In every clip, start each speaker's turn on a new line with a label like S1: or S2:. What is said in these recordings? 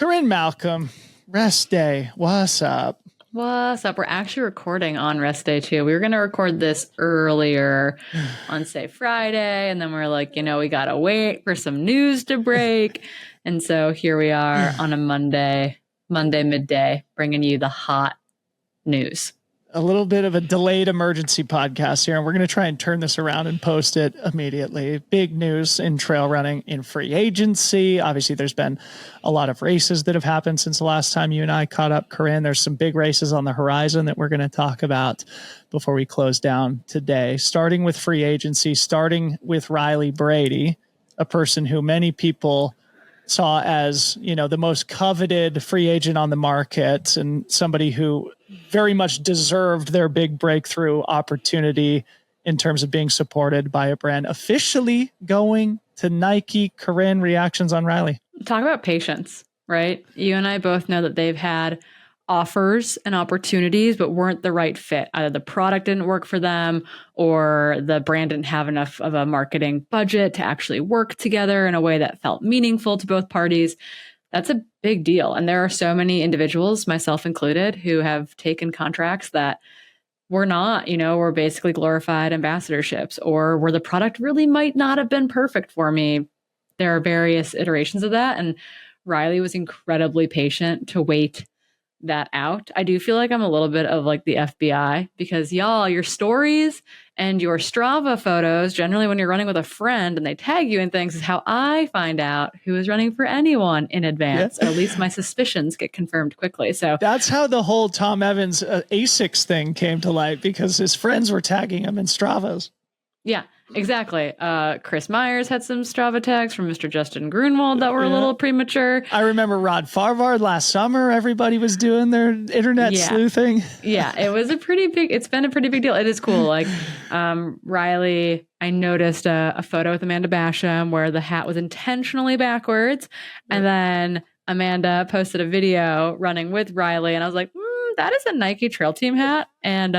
S1: Corinne Malcolm, rest day. What's up?
S2: What's up? We're actually recording on rest day too. We were going to record this earlier on, say, Friday. And then we're like, we got to wait for some news to break. And so here we are on a Monday midday, bringing you the hot news.
S1: A little bit of a delayed emergency podcast here, and we're going to try and turn this around and post it immediately. Big news in trail running in free agency. Obviously, there's been a lot of races that have happened since the last time you and I caught up, Corinne. There's some big races on the horizon that we're going to talk about before we close down today. Starting with free agency, starting with Riley Brady, a person who many people saw as, the most coveted free agent on the market and somebody who very much deserved their big breakthrough opportunity in terms of being supported by a brand, officially going to Nike. Corinne, reactions on Riley?
S2: Talk about patience, right? You and I both know that they've had offers and opportunities, but weren't the right fit. Either the product didn't work for them or the brand didn't have enough of a marketing budget to actually work together in a way that felt meaningful to both parties. That's a big deal. And there are so many individuals, myself included, who have taken contracts that were not, were basically glorified ambassadorships, or where the product really might not have been perfect for me. There are various iterations of that. And Riley was incredibly patient to wait that out. I do feel like I'm a little bit of like the FBI because y'all, your stories and your Strava photos, generally when you're running with a friend and they tag you in things, is how I find out who is running for anyone in advance, or at least my suspicions get confirmed quickly. So
S1: that's how the whole Tom Evans ASICS thing came to light, because his friends were tagging him in Stravas.
S2: Yeah, exactly. Chris Myers had some Strava tags from Mr. Justin Grunwald that were a little premature.
S1: I remember Rod Farvard last summer. Everybody was doing their internet sleuthing.
S2: Yeah, it's been a pretty big deal. It is cool. Like Riley, I noticed a photo with Amanda Basham where the hat was intentionally backwards. And then Amanda posted a video running with Riley. And I was like, that is a Nike Trail Team hat. And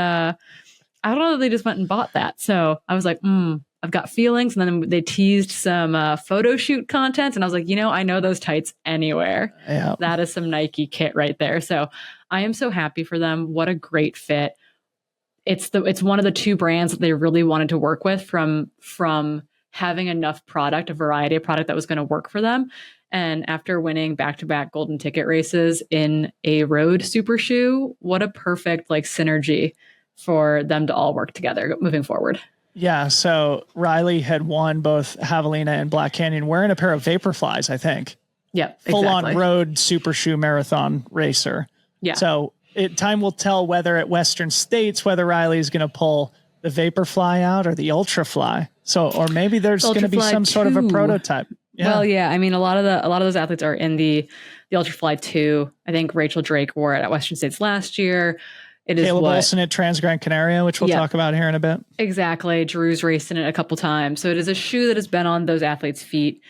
S2: I don't know that they just went and bought that. So I was like, I've got feelings. And then they teased some photo shoot content. And I was like, I know those tights anywhere. Yeah. That is some Nike kit right there. So I am so happy for them. What a great fit. It's one of the two brands that they really wanted to work with from having enough product, a variety of product that was going to work for them. And after winning back-to-back golden ticket races in a road super shoe, what a perfect synergy for them to all work together moving forward.
S1: Yeah, so Riley had won both Javelina and Black Canyon wearing a pair of Vaporflies, I think.
S2: Yeah,
S1: full-on road super shoe marathon racer. Yeah. So time will tell whether at Western States, whether Riley is going to pull the Vaporfly out or the Ultrafly. So, or maybe there's going to be some sort of a prototype.
S2: Yeah. Well, yeah. I mean, a lot of those athletes are in the Ultrafly 2. I think Rachel Drake wore it at Western States last year. It is
S1: Caleb Olson at Transgrancanaria, which we'll talk about here in a bit.
S2: Exactly. Drew's raced in it a couple times. So it is a shoe that has been on those athletes' feet.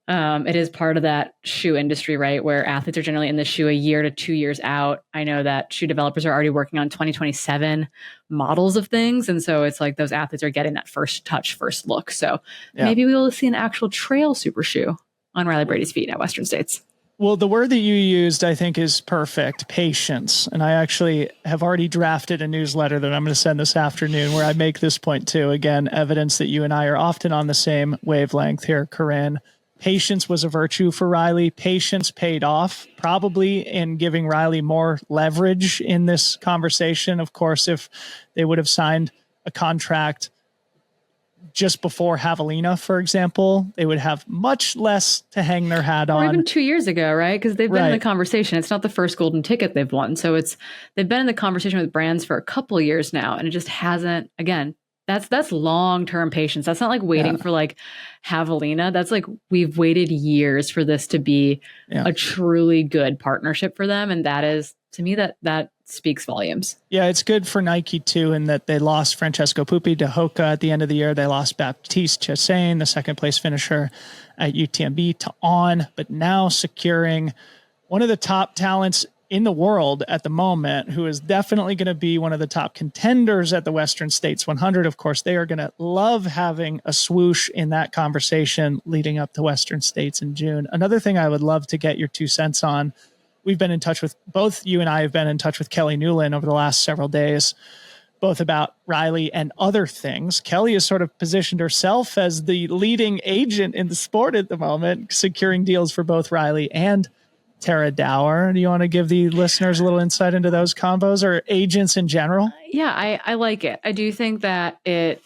S2: It is part of that shoe industry, right, where athletes are generally in the shoe a year to 2 years out. I know that shoe developers are already working on 2027 models of things. And so it's like those athletes are getting that first touch, first look. So maybe we will see an actual trail super shoe on Riley Brady's feet at Western States.
S1: Well, the word that you used, I think, is perfect, patience. And I actually have already drafted a newsletter that I'm going to send this afternoon where I make this point too. Again, evidence that you and I are often on the same wavelength here, Corinne. Patience was a virtue for Riley. Patience paid off, probably in giving Riley more leverage in this conversation. Of course, if they would have signed a contract just before Javelina, for example, they would have much less to hang their hat on.
S2: Or even 2 years ago, right? Because they've been in the conversation. It's not the first golden ticket they've won. So they've been in the conversation with brands for a couple of years now, and it just hasn't, again, that's long-term patience. That's not like waiting for Javelina. That's like we've waited years for this to be a truly good partnership for them. And that is, to me, that speaks volumes.
S1: Yeah, it's good for Nike too, in that they lost Francesco Pupi to Hoka at the end of the year. They lost Baptiste Chassain, the second place finisher at UTMB, to On, but now securing one of the top talents in the world at the moment, who is definitely going to be one of the top contenders at the Western States 100. Of course, they are going to love having a swoosh in that conversation leading up to Western States in June. Another thing I would love to get your 2 cents on, we've been in touch with, both you and I have been in touch with Kelly Newland over the last several days, both about Riley and other things. Kelly has sort of positioned herself as the leading agent in the sport at the moment, securing deals for both Riley and Tara Dower. Do you want to give the listeners a little insight into those combos or agents in general?
S2: Yeah, I like it. I do think that it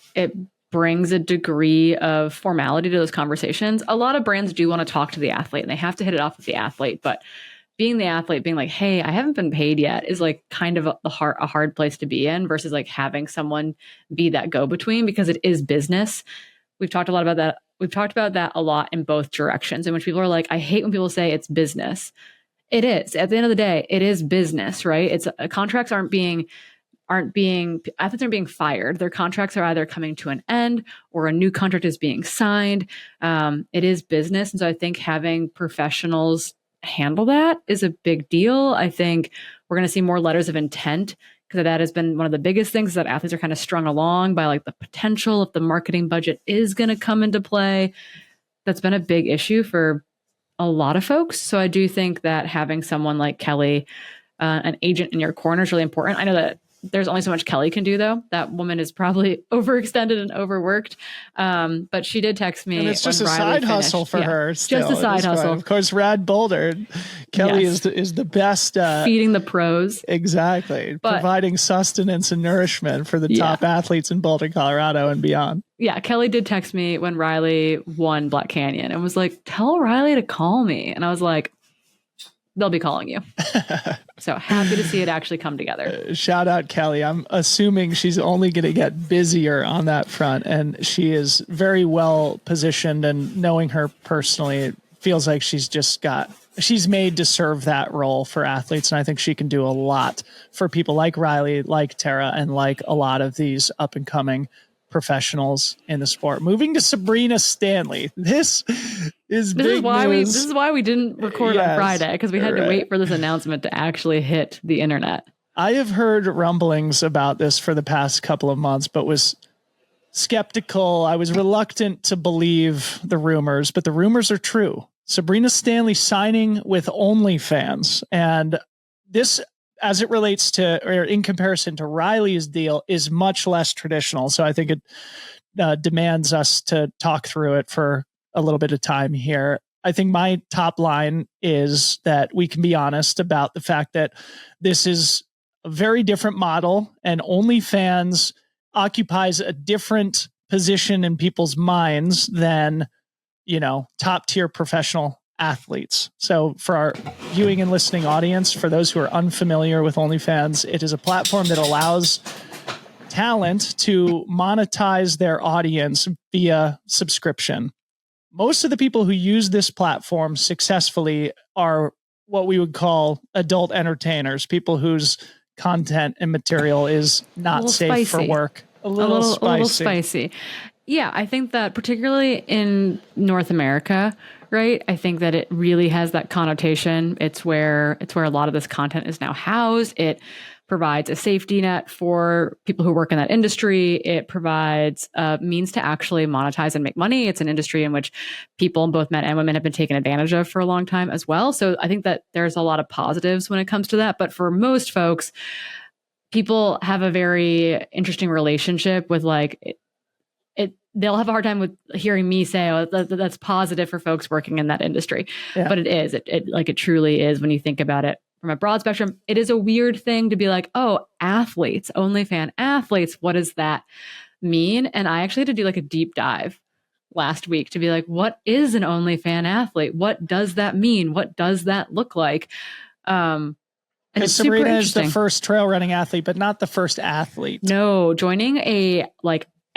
S2: brings a degree of formality to those conversations. A lot of brands do want to talk to the athlete and they have to hit it off with the athlete, but being the athlete, being like, hey, I haven't been paid yet is like kind of a hard place to be in versus like having someone be that go-between because it is business. We've talked a lot about that. We've talked about that a lot in both directions. And when people are like, I hate when people say it's business. It is. At the end of the day, it is business, right? It's contracts athletes aren't being fired. Their contracts are either coming to an end or a new contract is being signed. It is business. And so I think having professionals handle that is a big deal. I think we're going to see more letters of intent because that has been one of the biggest things, is that athletes are kind of strung along by like the potential if the marketing budget is going to come into play. That's been a big issue for a lot of folks. So I do think that having someone like Kelly, an agent in your corner, is really important. I know that there's only so much Kelly can do, though. That woman is probably overextended and overworked. But she did text me.
S1: And it's just a
S2: Riley
S1: side
S2: finished.
S1: hustle for her. Still.
S2: Just a side hustle.
S1: Of course, Rad Boulder. Kelly is the best.
S2: Feeding the pros.
S1: Exactly. Providing sustenance and nourishment for the top athletes in Boulder, Colorado and beyond.
S2: Yeah, Kelly did text me when Riley won Black Canyon and was like, tell Riley to call me. And I was like, they'll be calling you. So happy to see it actually come together.
S1: Shout out Kelly. I'm assuming she's only going to get busier on that front. And she is very well positioned, and knowing her personally, it feels like she's made to serve that role for athletes. And I think she can do a lot for people like Riley, like Tara, and like a lot of these up and coming professionals in the sport. Moving to Sabrina Stanley. This is why
S2: we didn't record on Friday, because we had to wait for this announcement to actually hit the internet.
S1: I have heard rumblings about this for the past couple of months, but was skeptical. I was reluctant to believe the rumors, but the rumors are true. Sabrina Stanley signing with OnlyFans, and this, as it relates to, or in comparison to Riley's deal, is much less traditional. So I think it demands us to talk through it for a little bit of time here. I think my top line is that we can be honest about the fact that this is a very different model, and OnlyFans occupies a different position in people's minds than, top tier professional athletes. So for our viewing and listening audience, for those who are unfamiliar with OnlyFans, it is a platform that allows talent to monetize their audience via subscription. Most of the people who use this platform successfully are what we would call adult entertainers, people whose content and material is not safe for work. A little spicy. Yeah, I think that particularly in North America, right? I think that it really has that connotation. It's where a lot of this content is now housed. It provides a safety net for people who work in that industry. It provides a means to actually monetize and make money. It's an industry in which people, both men and women, have been taken advantage of for a long time as well. So I think that there's a lot of positives when it comes to that. But for most folks, people have a very interesting relationship with they'll have a hard time with hearing me say, oh, that's positive for folks working in that industry. Yeah. But it is. It truly is when you think about it from a broad spectrum. It is a weird thing to be like, oh, athletes, OnlyFans athletes, what does that mean? And I actually had to do like a deep dive last week to be like, what is an OnlyFans athlete? What does that mean? What does that look like? And it's Sabrina is the first trail running athlete, but not the first athlete.
S2: No, joining a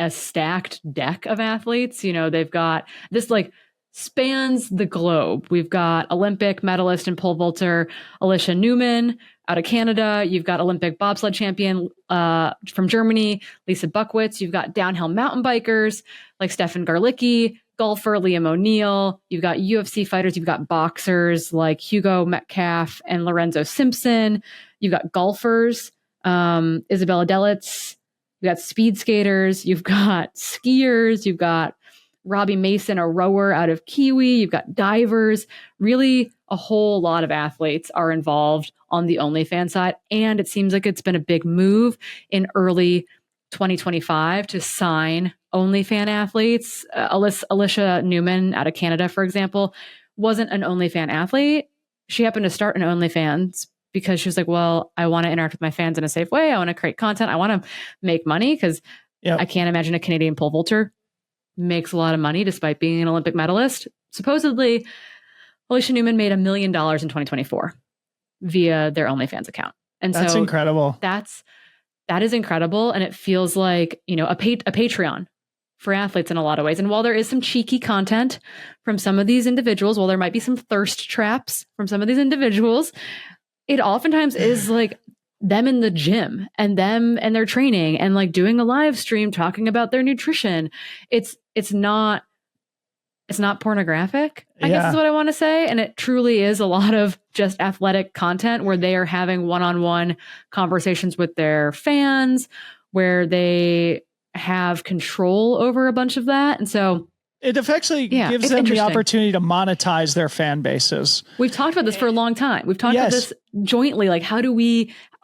S2: stacked deck of athletes. They've got this spans the globe. We've got Olympic medalist and pole vaulter Alicia Newman out of Canada. You've got Olympic bobsled champion from Germany, Lisa Buckwitz. You've got downhill mountain bikers like Stefan Garlicki, golfer Liam O'Neill, you've got UFC fighters, you've got boxers like Hugo Metcalf and Lorenzo Simpson, you've got golfers, Isabella Delitz, you've got speed skaters, you've got skiers, you've got Robbie Mason, a rower out of Kiwi, you've got divers. Really, a whole lot of athletes are involved on the OnlyFans side. And it seems like it's been a big move in early 2025 to sign OnlyFans athletes. Alicia Newman out of Canada, for example, wasn't an OnlyFans athlete. She happened to start an OnlyFans because she was like, well, I want to interact with my fans in a safe way. I want to create content. I want to make money because I can't imagine a Canadian pole vaulter makes a lot of money despite being an Olympic medalist. Supposedly, Alicia Newman made $1 million in 2024 via their OnlyFans account. And
S1: that's incredible.
S2: That is incredible. And it feels like, you know, a Patreon for athletes in a lot of ways. And while there is some cheeky content from some of these individuals, while there might be some thirst traps from some of these individuals, it oftentimes is like them in the gym and them and their training and like doing a live stream talking about their nutrition. It's not pornographic, I guess is what I want to say. And it truly is a lot of just athletic content where they are having one-on-one conversations with their fans, where they have control over a bunch of that. And so
S1: it effectively gives them the opportunity to monetize their fan bases.
S2: We've talked about this for a long time. We've talked about this jointly. Like,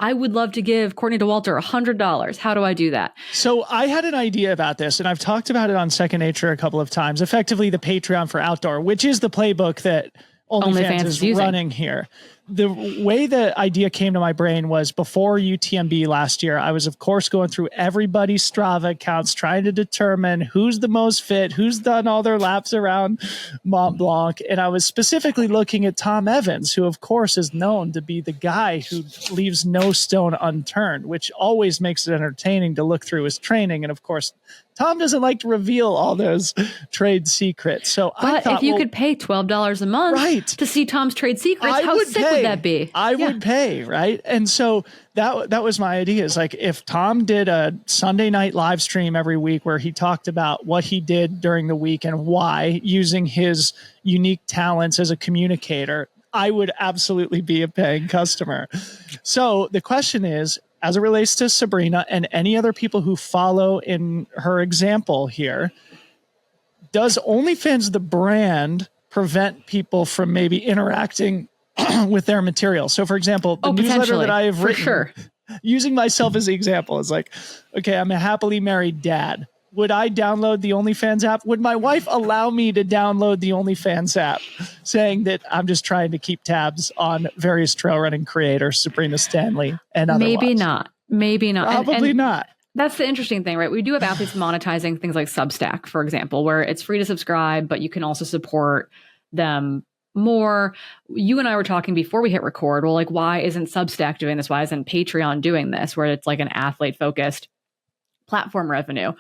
S2: I would love to give Courtney Dauwalter $100. How do I do that?
S1: So I had an idea about this, and I've talked about it on Second Nature a couple of times. Effectively, the Patreon for outdoor, which is the playbook that OnlyFans is running here. The way the idea came to my brain was before UTMB last year, I was, of course, going through everybody's Strava accounts, trying to determine who's the most fit, who's done all their laps around Mont Blanc. And I was specifically looking at Tom Evans, who, of course, is known to be the guy who leaves no stone unturned, which always makes it entertaining to look through his training. And, of course, Tom doesn't like to reveal all those trade secrets. So I thought,
S2: if you could pay $12 a month to see Tom's trade secrets, how sick would that be?
S1: I would pay, right? And so that was my idea. Is like, if Tom did a Sunday night live stream every week where he talked about what he did during the week and why, using his unique talents as a communicator, I would absolutely be a paying customer. So the question is, as it relates to Sabrina and any other people who follow in her example here, does OnlyFans, the brand, prevent people from maybe interacting with their material? So, for example, the newsletter that I have written, using myself as the example, is like, okay, I'm a happily married dad. Would I download the OnlyFans app? Would my wife allow me to download the OnlyFans app, saying that I'm just trying to keep tabs on various trail running creators, Sabrina Stanley and otherwise?
S2: Maybe not.
S1: Probably not.
S2: That's the interesting thing, right? We do have athletes monetizing things like Substack, for example, where it's free to subscribe, but you can also support them more. You and I were talking before we hit record. Well, like, why isn't Substack doing this? Why isn't Patreon doing this, where it's like an athlete focused platform revenue?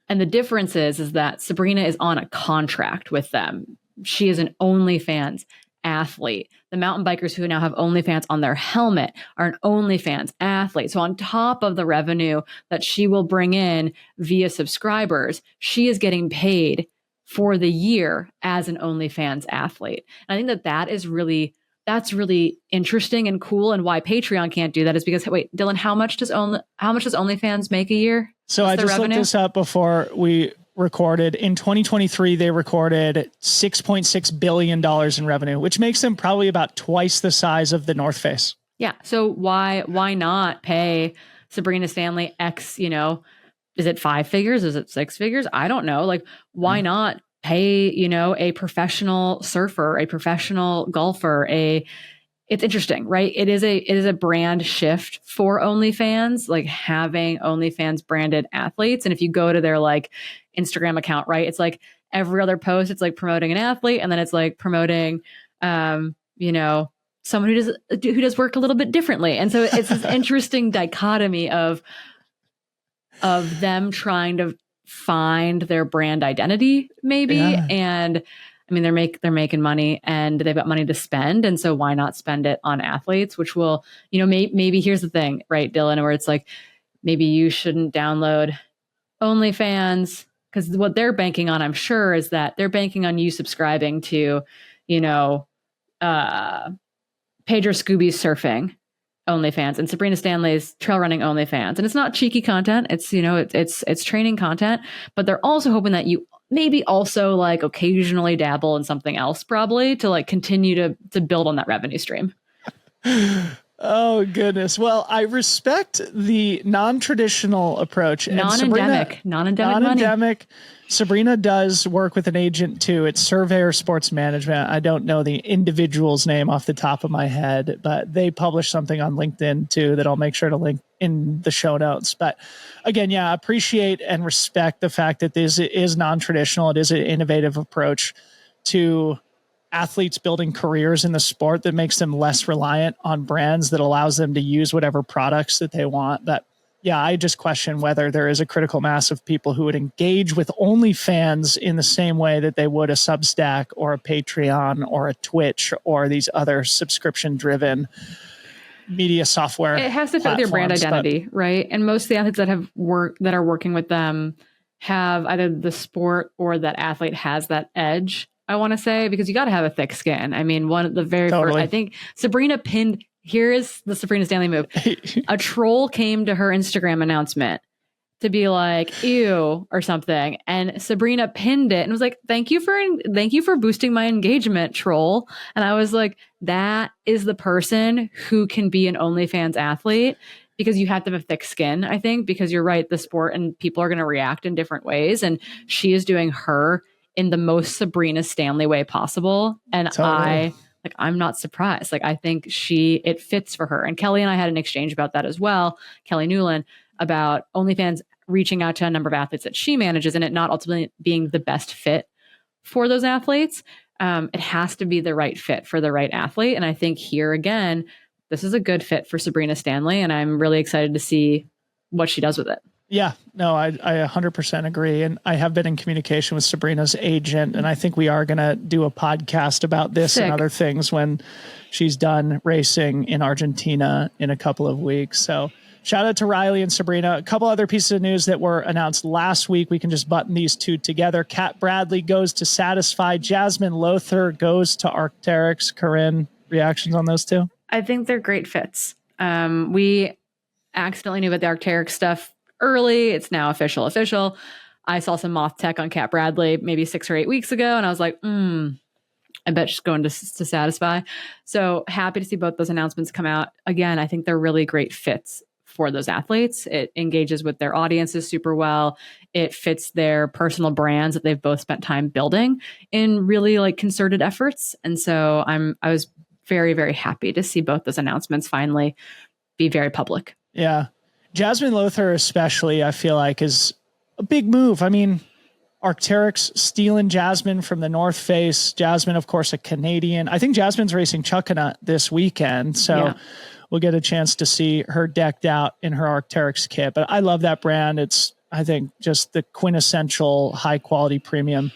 S2: And the difference is that Sabrina is on a contract with them. She is an OnlyFans athlete. The mountain bikers who now have OnlyFans on their helmet are an OnlyFans athlete. So on top of the revenue that she will bring in via subscribers, she is getting paid for the year as an OnlyFans athlete. And I think that's really interesting and cool. And why Patreon can't do that is because, wait, Dylan, how much does OnlyFans make a year?
S1: So I just looked this up before we recorded. In 2023, they recorded $6.6 billion in revenue, which makes them probably about twice the size of the North Face.
S2: Yeah. So why not pay Sabrina Stanley X, is it 5 figures? Is it 6 figures? I don't know. Like, why not pay, a professional surfer, a professional golfer, it's interesting, right? It is a brand shift for OnlyFans, like having OnlyFans branded athletes. And if you go to their like Instagram account, right, it's like every other post, it's like promoting an athlete, and then it's like promoting, someone who does work a little bit differently. And so it's this interesting dichotomy of them trying to find their brand identity, maybe, and I mean, they're making money and they've got money to spend. And so why not spend it on athletes, which will, maybe here's the thing, right, Dylan, where it's like, maybe you shouldn't download OnlyFans because what they're banking on, I'm sure, is that they're banking on you subscribing to, you know, Pedro Scooby's surfing OnlyFans and Sabrina Stanley's trail running OnlyFans. And it's not cheeky content. It's, you know, it's training content, but they're also hoping that you maybe also like occasionally dabble in something else, probably to like continue to build on that revenue stream.
S1: Oh goodness. Well, I respect the non-traditional approach.
S2: Non-endemic money.
S1: Sabrina does work with an agent too. It's Surveyor Sports Management. I don't know the individual's name off the top of my head, but they publish something on LinkedIn too that I'll make sure to link in the show notes. But again, yeah, appreciate and respect the fact that this is non-traditional. It is an innovative approach to athletes building careers in the sport that makes them less reliant on brands, that allows them to use whatever products that they want. But yeah, I just question whether there is a critical mass of people who would engage with OnlyFans in the same way that they would a Substack or a Patreon or a Twitch or these other subscription-driven media software.
S2: It has to fit their brand identity, right? And most of the athletes that are working with them have either the sport or that athlete has that edge, I want to say, because you got to have a thick skin. I mean, one of the very first, I think Sabrina pinned. Here is the Sabrina Stanley move. A troll came to her Instagram announcement to be like, ew, or something. And Sabrina pinned it and was like, thank you for boosting my engagement, troll. And I was like, that is the person who can be an OnlyFans athlete, because you have to have thick skin, I think, because you're right, the sport and people are going to react in different ways. And she is doing her in the most Sabrina Stanley way possible. And totally. I'm not surprised. Like, I think it fits for her. And Kelly and I had an exchange about that as well. Kelly Newland, about OnlyFans reaching out to a number of athletes that she manages and it not ultimately being the best fit for those athletes. It has to be the right fit for the right athlete. And I think here again, this is a good fit for Sabrina Stanley. And I'm really excited to see what she does with it.
S1: Yeah, no, I 100% agree. And I have been in communication with Sabrina's agent, and I think we are going to do a podcast about this and other things when she's done racing in Argentina in a couple of weeks. So shout out to Riley and Sabrina. A couple other pieces of news that were announced last week. We can just button these two together. Kat Bradley goes to Satisfy. Jazmine Lowther goes to Arc'teryx. Corinne, reactions on those two?
S2: I think they're great fits. We accidentally knew about the Arc'teryx stuff early. It's now official. I saw some moth tech on Kat Bradley maybe 6 or 8 weeks ago, and I was like, I bet she's going to Satisfy. So happy to see both those announcements come out. Again, I think they're really great fits for those athletes. It engages with their audiences super well. It fits their personal brands that they've both spent time building in really like concerted efforts. And so I was very, very happy to see both those announcements finally be very public.
S1: Yeah. Jazmine Lowther especially, I feel like, is a big move. I mean, Arc'teryx stealing Jazmine from the North Face. Jazmine, of course, a Canadian. I think Jazmine's racing Chuckanut this weekend, so we'll get a chance to see her decked out in her Arc'teryx kit. But I love that brand. It's, I think, just the quintessential high-quality premium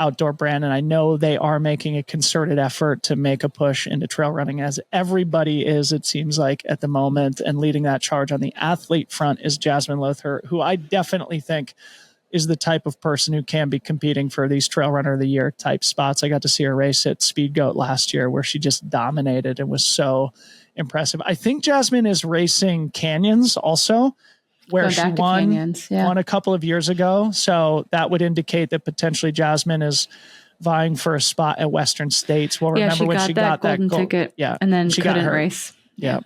S1: outdoor brand, and I know they are making a concerted effort to make a push into trail running, as everybody is, it seems like, at the moment. And leading that charge on the athlete front is Jazmine Lowther, who I definitely think is the type of person who can be competing for these Trail Runner of the Year type spots. I got to see her race at Speed Goat last year, where she just dominated and was so impressive. I think Jazmine is racing Canyons also, where she won a couple of years ago. So that would indicate that potentially Jazmine is vying for a spot at Western States. Well, remember when she got that golden ticket,
S2: and then she couldn't race.
S1: Yeah.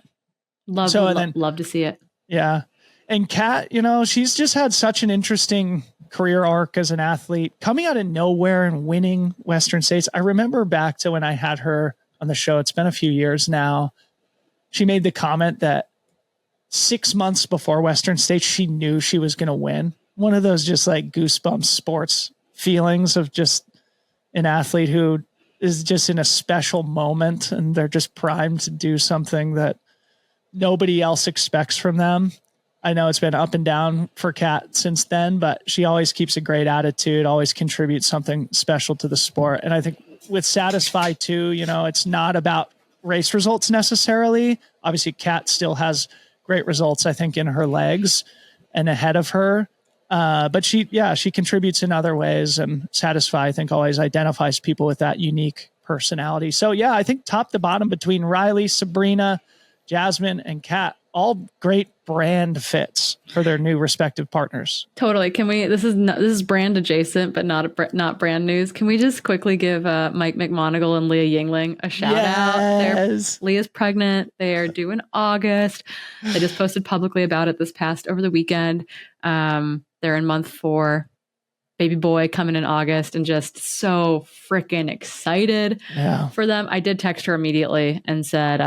S2: Love to see it.
S1: Yeah. And Kat, she's just had such an interesting career arc as an athlete, coming out of nowhere and winning Western States. I remember back to when I had her on the show. It's been a few years now. She made the comment that 6 months before Western States, she knew she was going to win. One of those just like goosebumps sports feelings of just an athlete who is just in a special moment and they're just primed to do something that nobody else expects from them. I know it's been up and down for Kat since then, but she always keeps a great attitude, always contributes something special to the sport. And I think with Satisfy too, it's not about race results necessarily. Obviously, Kat still has great results, I think, in her legs and ahead of her. But she contributes in other ways, and Satisfy, I think, always identifies people with that unique personality. So yeah, I think top to bottom between Riley, Sabrina, Jazmine, and Kat, all great brand fits for their new respective partners.
S2: Totally. Can we? This is brand adjacent, but not brand news. Can we just quickly give Mike McMonagle and Leah Yingling a shout out? Leah's pregnant. They are due in August. They just posted publicly about it over the weekend. They're in month 4. Baby boy coming in August, and just so freaking excited for them. I did text her immediately and said,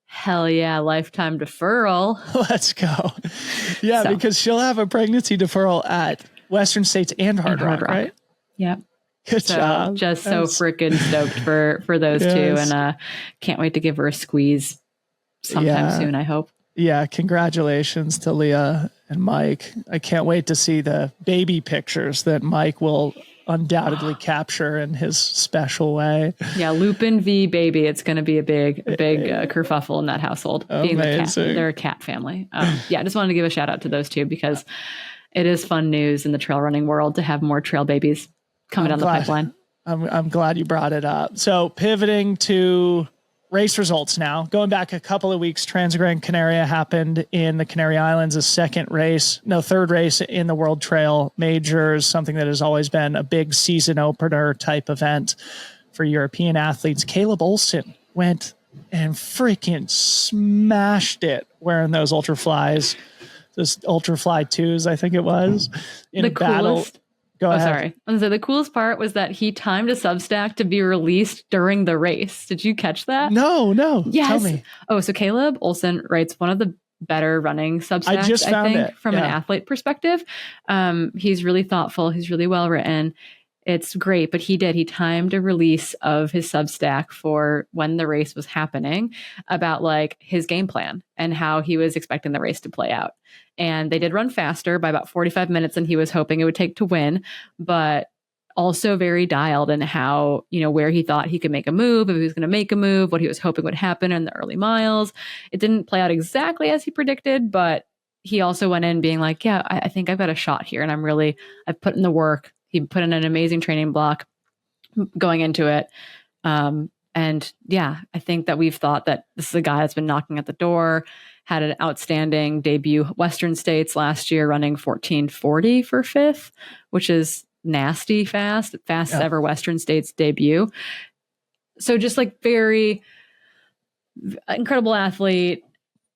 S2: hell yeah, lifetime deferral.
S1: Let's go. Yeah, because she'll have a pregnancy deferral at Western States and Hard Rock, right?
S2: Yep.
S1: Good job.
S2: Just so freaking stoked for those two, and can't wait to give her a squeeze sometime soon, I hope.
S1: Yeah, congratulations to Leah and Mike. I can't wait to see the baby pictures that Mike will undoubtedly capture in his special way.
S2: Yeah, Lupin v. Baby. It's going to be a big kerfuffle in that household. Being they're a cat family. I just wanted to give a shout out to those two because it is fun news in the trail running world to have more trail babies coming down the pipeline.
S1: I'm glad you brought it up. So pivoting to race results now. Going back a couple of weeks, Transgrancanaria happened in the Canary Islands, third race in the World Trail Majors, something that has always been a big season opener type event for European athletes. Caleb Olson went and freaking smashed it wearing those Ultraflies, those Ultrafly 2s, I think it was, in battle.
S2: Coolest. Go ahead. Sorry. And so the coolest part was that he timed a Substack to be released during the race. Did you catch that?
S1: No.
S2: Yes.
S1: Tell me.
S2: Oh, so Caleb Olson writes one of the better running Substacks, I think, from an athlete perspective. He's really thoughtful. He's really well written. It's great, but he timed a release of his Substack for when the race was happening about like his game plan and how he was expecting the race to play out. And they did run faster by about 45 minutes than he was hoping it would take to win, but also very dialed in how, where he thought he could make a move, if he was going to make a move, what he was hoping would happen in the early miles. It didn't play out exactly as he predicted, but he also went in being like, yeah, I think I've got a shot here. And I've put in the work. He put in an amazing training block going into it. And yeah, I think that we've thought that this is a guy that's been knocking at the door, had an outstanding debut Western States last year, running 14:40 for 5th, which is nasty fast ever Western States debut. So just like very incredible athlete.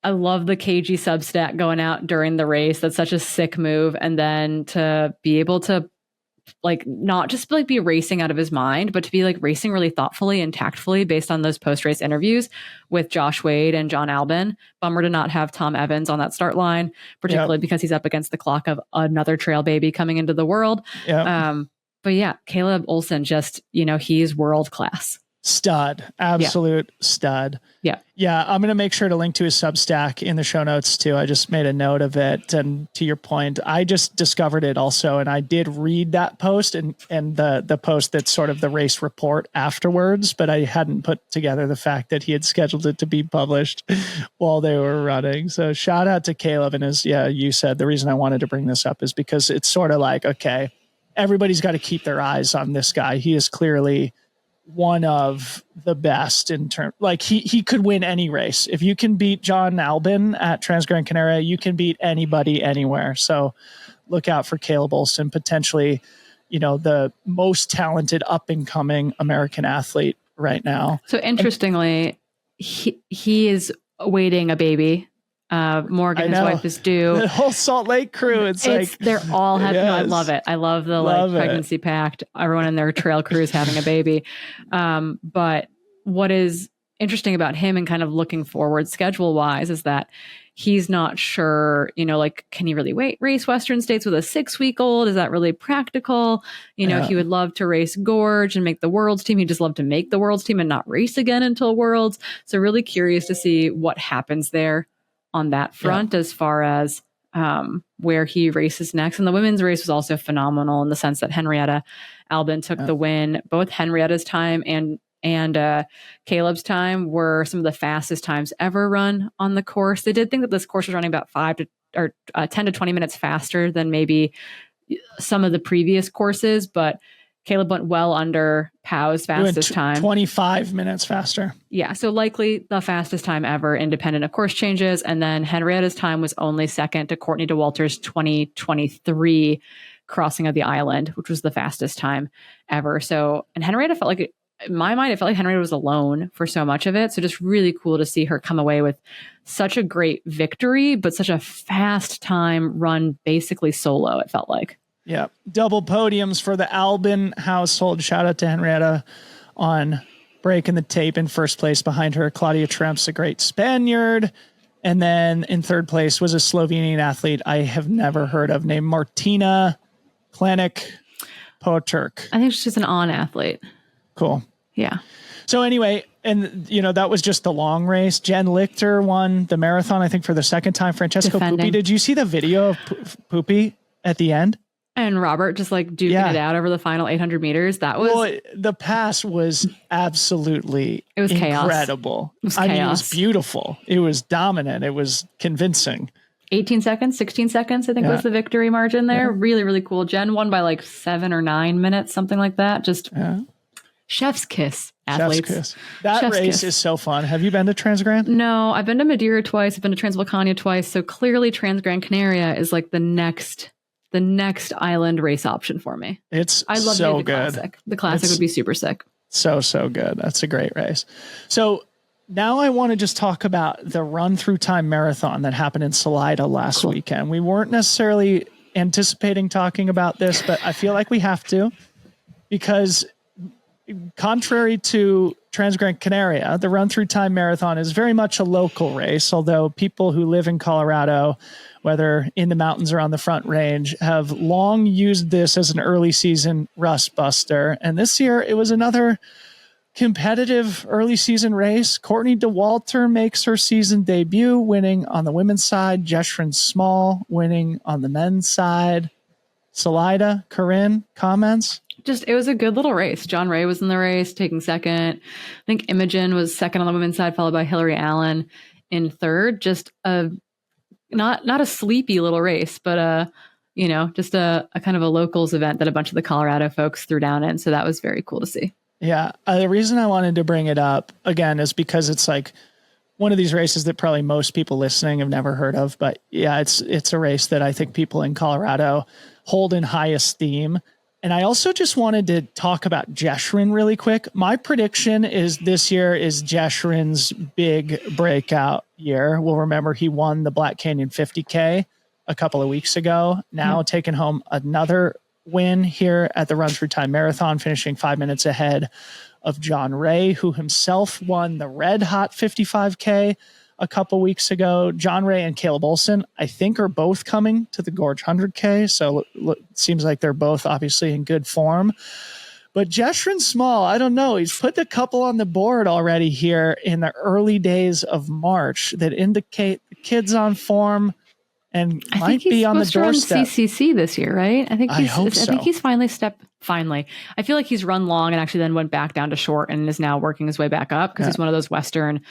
S2: I love the KG Substack going out during the race. That's such a sick move. And then to be able to like not just like be racing out of his mind, but to be like racing really thoughtfully and tactfully based on those post-race interviews with Josh Wade and John Albin. Bummer to not have Tom Evans on that start line, particularly because he's up against the clock of another trail baby coming into the world. But yeah, Caleb Olson, just, he's world class.
S1: Stud, absolute stud. Yeah. I'm going to make sure to link to his Substack in the show notes too. I just made a note of it. And to your point, I just discovered it also. And I did read that post and the post that's sort of the race report afterwards, but I hadn't put together the fact that he had scheduled it to be published while they were running. So shout out to Caleb. And as you said, the reason I wanted to bring this up is because it's sort of like, okay, everybody's got to keep their eyes on this guy. He is clearly one of the best in terms, like he could win any race. If you can beat John Albin at Transgrancanaria, you can beat anybody anywhere. So look out for Caleb Olson, potentially, the most talented up and coming American athlete right now.
S2: So interestingly, he is awaiting a baby. Morgan, his wife, is due.
S1: The whole Salt Lake crew. It's like
S2: they're all having. I love it. I love the pregnancy pact. Everyone in their trail crew is having a baby. But what is interesting about him and kind of looking forward schedule wise is that he's not sure. Can he really race Western States with a 6-week-old? Is that really practical? He would love to race Gorge and make the Worlds team. He'd just love to make the Worlds team and not race again until Worlds. So really curious to see what happens there on that front as far as where he races next. And the women's race was also phenomenal in the sense that Henrietta Albin took the win. Both Henrietta's time and and Caleb's time were some of the fastest times ever run on the course. They did think that this course was running about 10 to 20 minutes faster than maybe some of the previous courses, but Caleb went well under Pow's fastest time.
S1: 25 minutes faster.
S2: Yeah, so likely the fastest time ever, independent of course changes. And then Henrietta's time was only second to Courtney Dauwalter's 2023 crossing of the island, which was the fastest time ever. So, and Henrietta felt like, in my mind, it felt like Henrietta was alone for so much of it. So just really cool to see her come away with such a great victory, but such a fast time run basically solo, it felt like.
S1: Yeah. Double podiums for the Albin household. Shout out to Henrietta on breaking the tape in first place. Behind her, Claudia Tremps, a great Spaniard. And then in third place was a Slovenian athlete I have never heard of named Martina Klanik Poturk.
S2: I think she's an on athlete.
S1: Cool.
S2: Yeah.
S1: So anyway, and that was just the long race. Jen Lichter won the marathon, I think, for the second time. Francesco Pupi. Did you see the video of Pupi at the end?
S2: And Robert just like duking it out over the final 800 meters. That was
S1: the pass was absolutely incredible.
S2: It was
S1: chaos. I mean, it was beautiful. It was dominant. It was convincing.
S2: 18 seconds, 16 seconds, I think was the victory margin there. Yeah. Really, really cool. Jen won by like 7 or 9 minutes, something like that. Just chef's kiss, athletes.
S1: Chef's kiss. That race is so fun. Have you been to Transgran?
S2: No, I've been to Madeira twice. I've been to Transvolcania twice. So clearly Transgrancanaria is like the next island race option for me.
S1: I love so
S2: the
S1: good.
S2: Classic. The classic would be super sick.
S1: So good. That's a great race. So now I want to just talk about the Run Through Time marathon that happened in Salida last weekend. We weren't necessarily anticipating talking about this, but I feel like we have to, because contrary to Transgrancanaria, the Run Through Time marathon is very much a local race, although people who live in Colorado, whether in the mountains or on the Front Range, have long used this as an early season rust buster. And this year it was another competitive early season race. Courtney Dauwalter makes her season debut, winning on the women's side. Jeshrin Small winning on the men's side. Salida, Corinne, comments?
S2: It was a good little race. John Ray was in the race, taking second. I think Imogen was second on the women's side, followed by Hillary Allen in third. Just a not a sleepy little race, but just a kind of a locals event that a bunch of the Colorado folks threw down in. So that was very cool to see.
S1: Yeah. The reason I wanted to bring it up again is because it's like one of these races that probably most people listening have never heard of, but yeah, it's a race that I think people in Colorado hold in high esteem. And I also just wanted to talk about Jeshrin really quick. My prediction is this year is Jeshrin's big breakout year. We'll remember he won the Black Canyon 50K a couple of weeks ago, now taking home another win here at the Run Through Time Marathon, finishing 5 minutes ahead of John Ray, who himself won the Red Hot 55K a couple weeks ago. John Ray and Caleb Olson, I think, are both coming to the Gorge 100K. So it seems like they're both obviously in good form. But Jeshrin Small, I don't know. He's put a couple on the board already here in the early days of March that indicate the kid's on form and might be on the doorstep.
S2: CCC this year, right? I think he's finally finally. I feel like he's run long and actually then went back down to short and is now working his way back up because he's one of those Western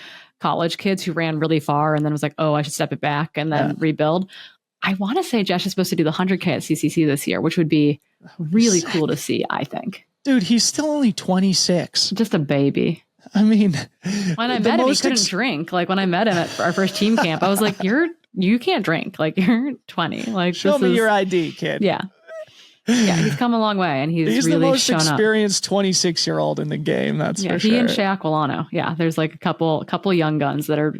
S2: college kids who ran really far and then was like, oh, I should step it back and then rebuild. I want to say Jesh is supposed to do the 100K at CCC this year, which would be really cool to see, I think.
S1: Dude, he's still only 26.
S2: Just a baby.
S1: I mean,
S2: when I met him, he couldn't drink. Like when I met him at our first team camp, I was like, you can't drink. Like you're 20. Like
S1: show me your ID, kid.
S2: Yeah. Yeah, he's come a long way, and he's really
S1: the most
S2: shown
S1: experienced 26-year-old in the game. That's for sure.
S2: He and Shaq Wilano. Yeah, there's like a couple young guns that are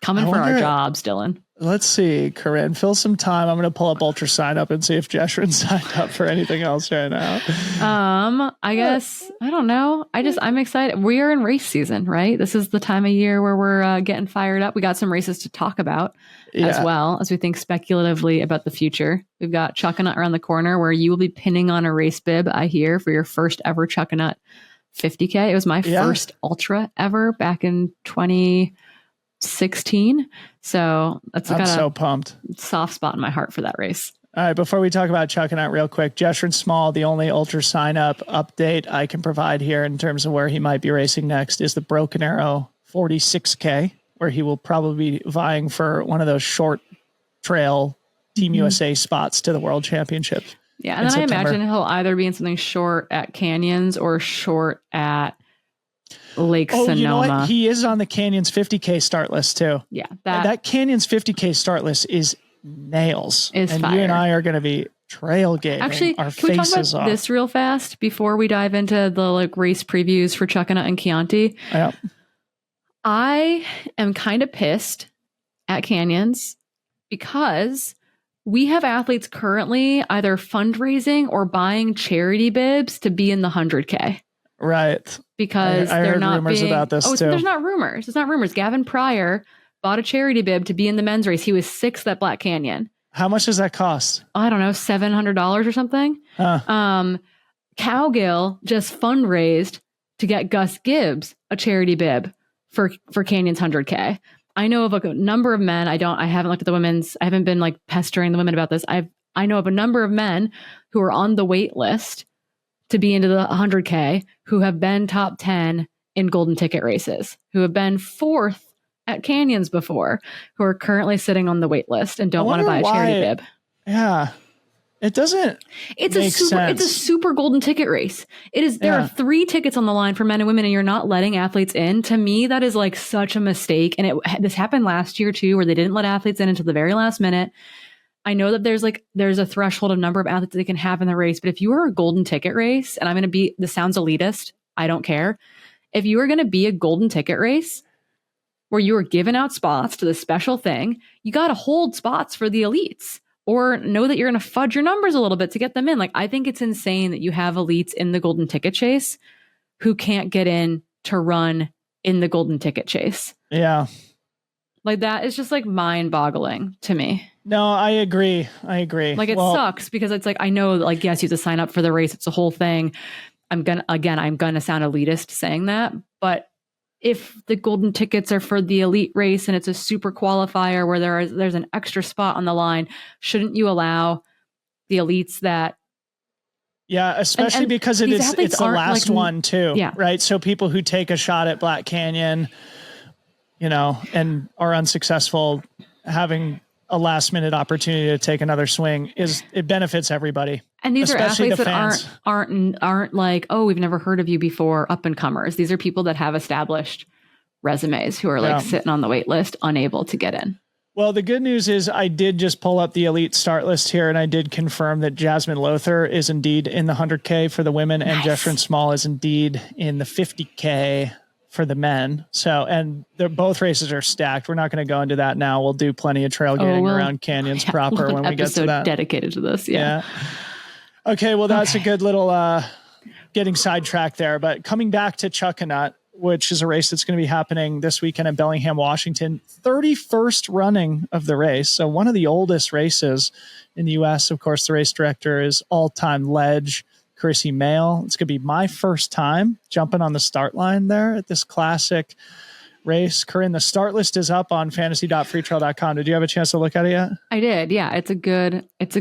S2: coming for our jobs, Dylan.
S1: Let's see, Corinne, fill some time. I'm going to pull up Ultra Sign Up and see if Jeshrin signed up for anything else right now.
S2: I guess, I don't know. I'm excited. We are in race season, right? This is the time of year where we're getting fired up. We got some races to talk about as well as we think speculatively about the future. We've got Chuckanut around the corner where you will be pinning on a race bib, I hear, for your first ever Chuckanut 50K. It was my first ultra ever back in 2016. So that's
S1: I'm so pumped.
S2: Soft spot in my heart for that race.
S1: All right, before we talk about Chuckanut real quick, Jazmine Small, the only ultra sign up update I can provide here in terms of where he might be racing next is the Broken Arrow 46K, where he will probably be vying for one of those short trail Team USA spots to the World Championships.
S2: Yeah, and then September. I imagine he'll either be in something short at Canyons or short at Lake Sonoma.
S1: You know what? He is on the Canyons 50K start list too.
S2: Yeah,
S1: that Canyons 50K start list is nails.
S2: And
S1: fire. You and I are going to be trailgating.
S2: Actually,
S1: our
S2: can we talk
S1: faces
S2: about
S1: off.
S2: this real fast before we dive into the race previews for Chuckanut and Chianti?
S1: Yep.
S2: I am kind of pissed at Canyons because we have athletes currently either fundraising or buying charity bibs to be in the 100K.
S1: Right.
S2: Because
S1: I
S2: they're
S1: heard
S2: not
S1: rumors
S2: being,
S1: about this too.
S2: There's not rumors. It's not rumors. Gavin Pryor bought a charity bib to be in the men's race. He was 6th at Black Canyon.
S1: How much does that cost?
S2: I don't know, $700 or something. Cowgill just fundraised to get Gus Gibbs a charity bib for Canyons 100K. I know of a number of men. I haven't looked at the women's. I haven't been pestering the women about this. I know of a number of men who are on the wait list to be into the 100K who have been top 10 in golden ticket races, who have been 4th at Canyons before, who are currently sitting on the wait list and don't want to buy a charity bib.
S1: Yeah. It doesn't
S2: It's a super golden ticket race. It is. There are 3 tickets on the line for men and women, and you're not letting athletes in. To me, that is such a mistake. And this happened last year too, where they didn't let athletes in until the very last minute. I know that there's a threshold of number of athletes they can have in the race, but if you are a golden ticket race, and this sounds elitist, I don't care. If you are going to be a golden ticket race where you are giving out spots to the special thing, you got to hold spots for the elites. Or know that you're going to fudge your numbers a little bit to get them in. I think it's insane that you have elites in the golden ticket chase who can't get in to run in the golden ticket chase.
S1: Yeah.
S2: That is just mind boggling to me.
S1: No, I agree.
S2: It sucks because it's I know, yes, you have to sign up for the race. It's a whole thing. I'm going to sound elitist saying that, but if the golden tickets are for the elite race and it's a super qualifier where there's an extra spot on the line, shouldn't you allow the elites that?
S1: Yeah, especially because it's the last one too.
S2: Yeah.
S1: Right. So people who take a shot at Black Canyon, and are unsuccessful, having a last minute opportunity to take another swing it benefits everybody.
S2: And these are athletes that
S1: fans.
S2: aren't oh, we've never heard of you before, up and comers. These are people that have established resumes who are sitting on the wait list, unable to get in.
S1: Well, the good news is I did just pull up the elite start list here, and I did confirm that Jazmine Lowther is indeed in the 100K for the women, and Jazmine Small is indeed in the 50K for the men. So, and both races are stacked. We're not going to go into that now. We'll do plenty of trailgating around Canyons proper when we get to that.
S2: Dedicated to this. Yeah.
S1: Okay. Well, that's a good little getting sidetracked there. But coming back to Chuckanut, which is a race that's going to be happening this weekend in Bellingham, Washington, 31st running of the race. So one of the oldest races in the U.S. Of course, the race director is all-time ledge Chrissy Mail. It's going to be my first time jumping on the start line there at this classic race. Corinne, the start list is up on fantasy.freetrail.com. Did you have a chance to look at it yet?
S2: I did. Yeah. It is a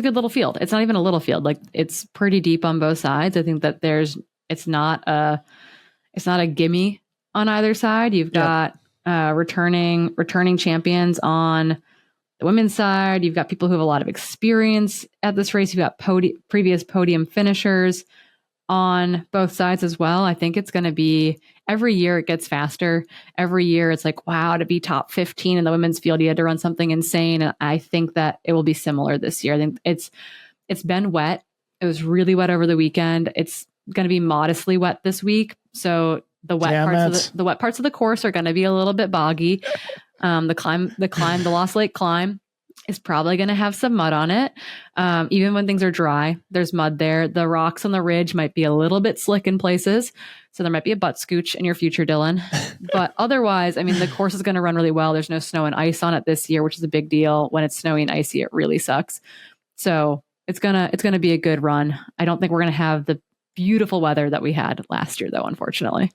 S2: good little field. It's not even a little field. It's pretty deep on both sides. I think that it's not a gimme on either side. You've got returning champions on the women's side. You've got people who have a lot of experience at this race. You've got previous podium finishers on both sides as well. I think it's going to be, every year it gets faster. Every year it's wow, to be top 15 in the women's field, you had to run something insane. And I think that it will be similar this year. I think it's been wet. It was really wet over the weekend. It's going to be modestly wet this week. So the wet parts of the course are going to be a little bit boggy. The Lost Lake climb is probably going to have some mud on it. Even when things are dry, there's mud there. The rocks on the ridge might be a little bit slick in places. So there might be a butt scooch in your future, Dylan. But otherwise, the course is going to run really well. There's no snow and ice on it this year, which is a big deal. When it's snowy and icy, it really sucks. So it's gonna be a good run. I don't think we're going to have the beautiful weather that we had last year, though, unfortunately.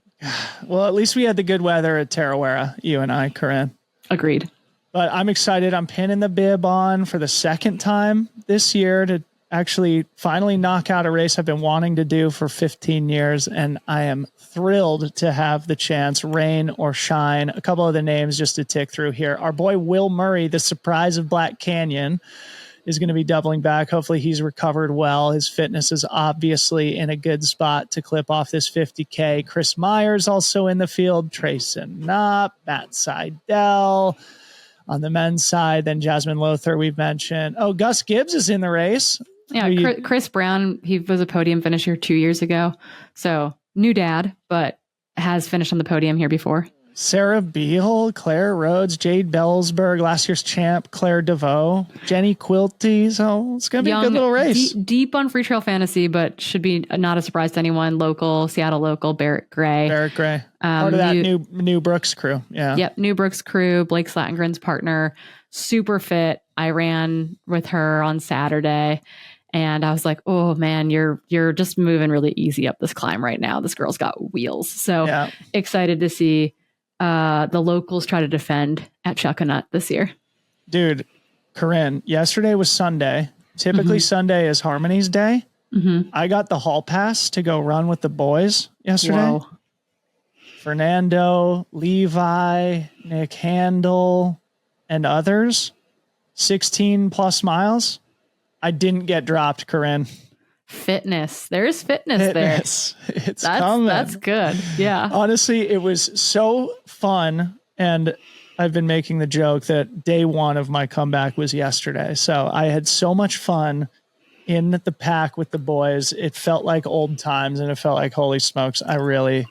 S1: Well, at least we had the good weather at Tarawera, you and I, Corinne.
S2: Agreed.
S1: But I'm excited. I'm pinning the bib on for the second time this year to actually finally knock out a race I've been wanting to do for 15 years. And I am thrilled to have the chance, rain or shine. A couple of the names just to tick through here. Our boy Will Murray, the surprise of Black Canyon, is going to be doubling back. Hopefully he's recovered well. His fitness is obviously in a good spot to clip off this 50K. Chris Myers also in the field. Trayson Knopp, Matt Seidel. On the men's side, then Jazmine Lowther, we've mentioned. Oh, Gus Gibbs is in the race.
S2: Yeah, Chris Brown, he was a podium finisher 2 years ago. So new dad, but has finished on the podium here before.
S1: Sarah Beal, Claire Rhodes, Jade Bellsberg, last year's champ, Claire DeVoe, Jenny Quilty. So it's going to be a good little race.
S2: Deep on Freetrail Fantasy, but should be not a surprise to anyone. Local, Seattle local, Barrett Gray. Part of that new Brooks crew. Yeah. Yep. New Brooks crew, Blake Slatengren's partner, super fit. I ran with her on Saturday. And I was like, oh man, you're just moving really easy up this climb right now. This girl's got wheels. So excited to see the locals try to defend at Chuckanut this year.
S1: Dude, Corinne, yesterday was Sunday. Typically Sunday is Harmony's day. I got the hall pass to go run with the boys yesterday.
S2: Whoa.
S1: Fernando, Levi, Nick Handel, and others. 16 plus miles. I didn't get dropped, Corinne.
S2: Fitness. There's fitness there.
S1: It's coming.
S2: That's good. Yeah.
S1: Honestly, it was so fun. And I've been making the joke that day one of my comeback was yesterday. So I had so much fun in the pack with the boys. It felt like old times, and it felt like, holy smokes, I really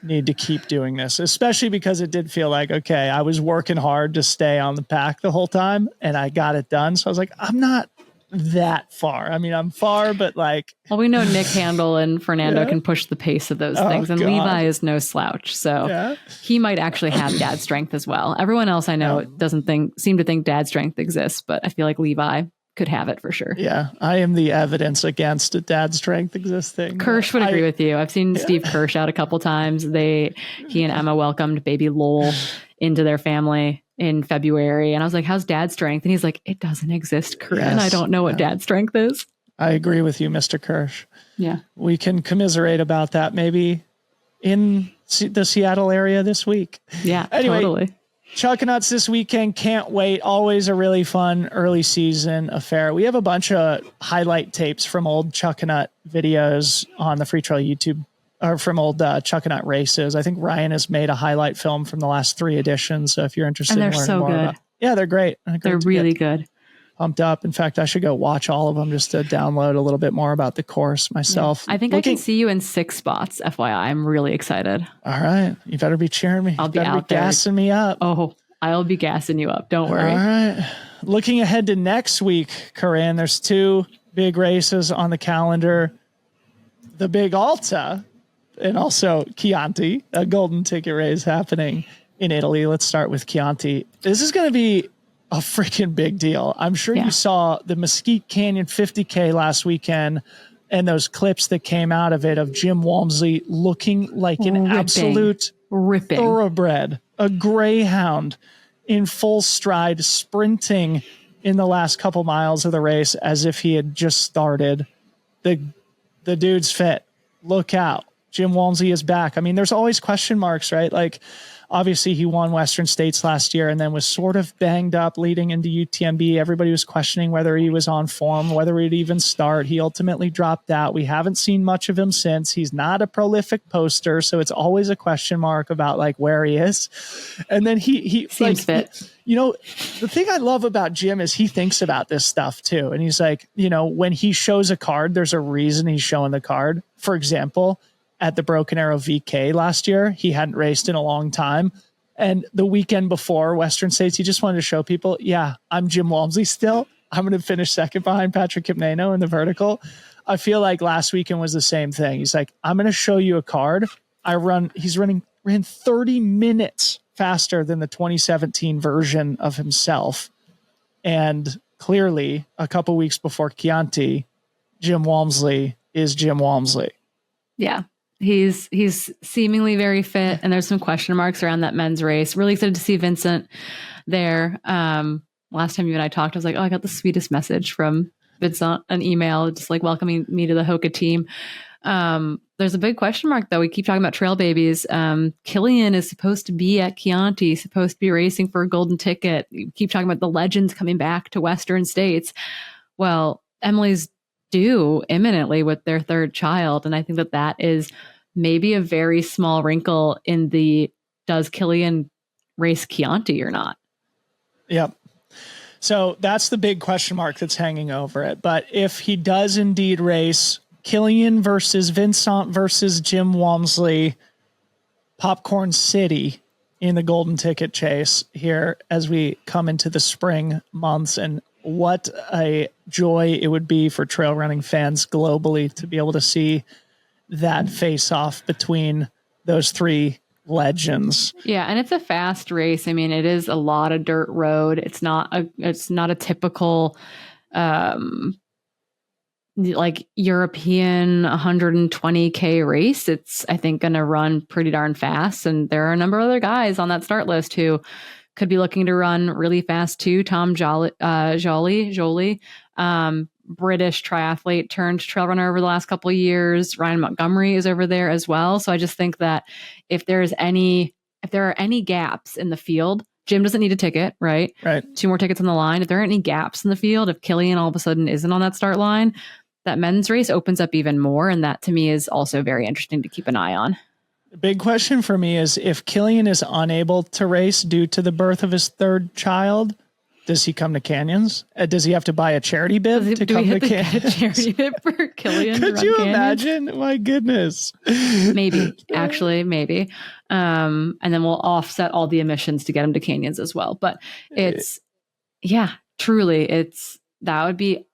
S1: need to keep doing this, especially because it did feel like, okay, I was working hard to stay on the pack the whole time and I got it done. So I was like, I'm not that far. I mean, I'm far, but like,
S2: well, we know Nick Handel and Fernando can push the pace of those things, and Levi is no slouch, so he might actually have dad strength as well. Everyone else I know seem to think dad strength exists, but I feel like Levi could have it for sure.
S1: Yeah, I am the evidence against a dad strength existing.
S2: Kirsch would agree with you. I've seen Steve Kirsch out a couple times. He and Emma welcomed baby Lowell into their family in February. And I was like, how's dad strength? And he's like, it doesn't exist, Corinne. I don't know what dad strength is.
S1: I agree with you, Mr. Kirsch.
S2: Yeah.
S1: We can commiserate about that maybe in the Seattle area this week.
S2: Yeah,
S1: anyway,
S2: totally.
S1: Chuckanuts this weekend. Can't wait. Always a really fun early season affair. We have a bunch of highlight tapes from old Chuckanut videos on the Freetrail YouTube, or from old Chuckanut races. I think Ryan has made a highlight film from the last 3 editions. So if you're interested in learning more about, they're great.
S2: They're really good.
S1: Pumped up. In fact, I should go watch all of them just to download a little bit more about the course myself.
S2: Yeah. I think I can see you in 6 spots. FYI, I'm really excited.
S1: All right. You better be cheering me.
S2: I'll be out there.
S1: Gassing me up.
S2: Oh, I'll be gassing you up. Don't worry.
S1: All right. Looking ahead to next week, Corinne, there's 2 big races on the calendar. The Big Alta and also Chianti, a golden ticket race happening in Italy. Let's start with Chianti. This is going to be a freaking big deal. I'm sure you saw the Mesquite Canyon 50K last weekend and those clips that came out of it of Jim Walmsley looking like an absolute thoroughbred, a greyhound in full stride, sprinting in the last couple miles of the race as if he had just started. The dude's fit. Look out. Jim Walmsley is back. I mean, there's always question marks, right? Like, obviously he won Western States last year and then was sort of banged up leading into UTMB. Everybody was questioning whether he was on form, whether he'd even start. He ultimately dropped out. We haven't seen much of him since. He's not a prolific poster, so it's always a question mark about like where he is. And then he
S2: seems fit.
S1: You know, the thing I love about Jim is he thinks about this stuff too. And he's like, you know, when he shows a card, there's a reason he's showing the card. For example, at the Broken Arrow VK last year, he hadn't raced in a long time. And the weekend before Western States, he just wanted to show people, yeah, I'm Jim Walmsley still. I'm going to finish second behind Patrick Kipneno in the vertical. I feel like last weekend was the same thing. He's like, I'm going to show you a card. Ran 30 minutes faster than the 2017 version of himself. And clearly, a couple weeks before Chianti, Jim Walmsley is Jim Walmsley.
S2: Yeah. He's seemingly very fit, and there's some question marks around that men's race. Really excited to see Vincent there. Last time you and I talked, I was like, oh, I got the sweetest message from Vincent, an email just like welcoming me to the Hoka team. There's a big question mark though. We keep talking about trail babies. Killian is supposed to be at Chianti, supposed to be racing for a golden ticket. You keep talking about the legends coming back to Western states. Well, Emily's due imminently with their third child. And I think that is maybe a very small wrinkle in the, does Killian race Chianti or not?
S1: Yep. So that's the big question mark that's hanging over it. But if he does indeed race, Killian versus Vincent versus Jim Walmsley, Popcorn City in the golden ticket chase here as we come into the spring months. And what a joy it would be for trail running fans globally to be able to see that face off between those three legends.
S2: Yeah, and it's a fast race. I mean, it is a lot of dirt road. It's not a typical like European 120K race. It's, I think, going to run pretty darn fast. And there are a number of other guys on that start list who could be looking to run really fast too. Tom Jolie, British triathlete turned trail runner over the last couple of years. Ryan Montgomery is over there as well. So I just think that if there are any gaps in the field, Jim doesn't need a ticket, right?
S1: Right.
S2: 2 more tickets on the line. If there are any gaps in the field, if Killian all of a sudden isn't on that start line, that men's race opens up even more. And that to me is also very interesting to keep an eye on.
S1: The big question for me is if Killian is unable to race due to the birth of his third child, does he come to Canyons? Does he have to buy a charity bib to come to Canyons?
S2: A charity bib for Killian?
S1: Could you imagine? My goodness.
S2: Maybe, actually, maybe. And then we'll offset all the emissions to get him to Canyons as well. But truly, that would be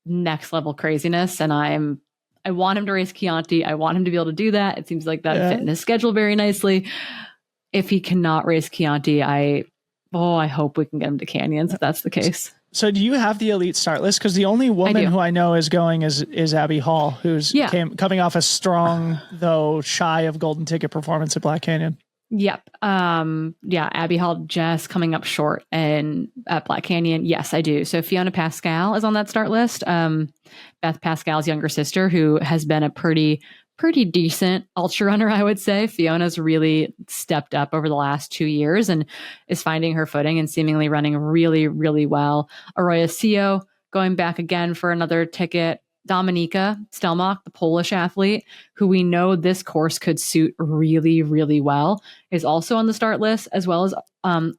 S2: next level craziness. And I want him to race Chianti. I want him to be able to do that. It seems like that fit in his schedule very nicely. If he cannot race Chianti, I hope we can get him to Canyons if that's the case.
S1: So do you have the elite start list? Because the only woman who I know is going is Abby Hall, who's coming off a strong, though shy of golden ticket performance at Black Canyon.
S2: Yep. Abby Hall just coming up short and at Black Canyon. Yes, I do. So Fiona Pascal is on that start list. Beth Pascal's younger sister, who has been a pretty decent ultra runner, I would say. Fiona's really stepped up over the last 2 years and is finding her footing and seemingly running really, really well. Arroyo Sio going back again for another ticket. Dominika Stelmach, the Polish athlete, who we know this course could suit really, really well, is also on the start list, as well as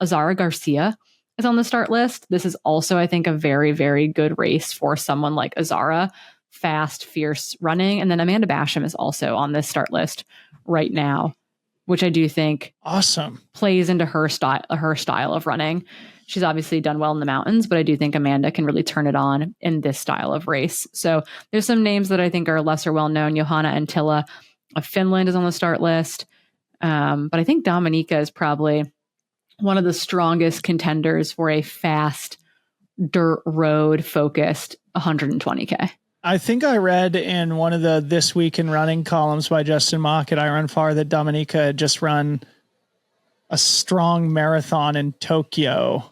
S2: Azara Garcia is on the start list. This is also, I think, a very, very good race for someone like Azara. Fast, fierce running. And then Amanda Basham is also on this start list right now, which I do think plays into her style of running. She's obviously done well in the mountains, but I do think Amanda can really turn it on in this style of race. So there's some names that I think are lesser well known. Johanna Antila of Finland is on the start list. But I think Dominika is probably one of the strongest contenders for a fast dirt road focused 120K.
S1: I think I read in one of the This Week in Running columns by Justin Mock at I Run Far that Dominika had just run a strong marathon in Tokyo.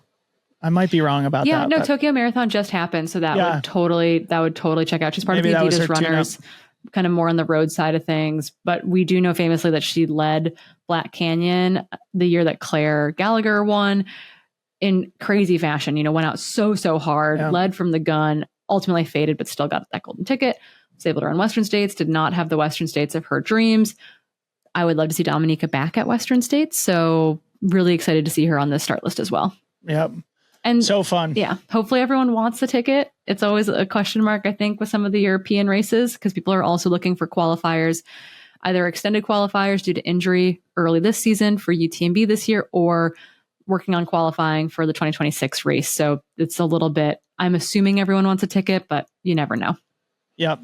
S1: I might be wrong about that.
S2: Yeah, no, Tokyo Marathon just happened, so that would totally check out. She's part of the Adidas runners, kind of more on the road side of things. But we do know famously that she led Black Canyon the year that Claire Gallagher won in crazy fashion. Went out so hard, led from the gun, ultimately faded, but still got that golden ticket. Was able to run Western States. Did not have the Western States of her dreams. I would love to see Dominika back at Western States, so really excited to see her on this start list as well.
S1: Yep.
S2: And
S1: so fun.
S2: Yeah. Hopefully everyone wants the ticket. It's always a question mark, I think, with some of the European races, because people are also looking for qualifiers, either extended qualifiers due to injury early this season for UTMB this year, or working on qualifying for the 2026 race. So it's a little bit, I'm assuming everyone wants a ticket, but you never know.
S1: Yep.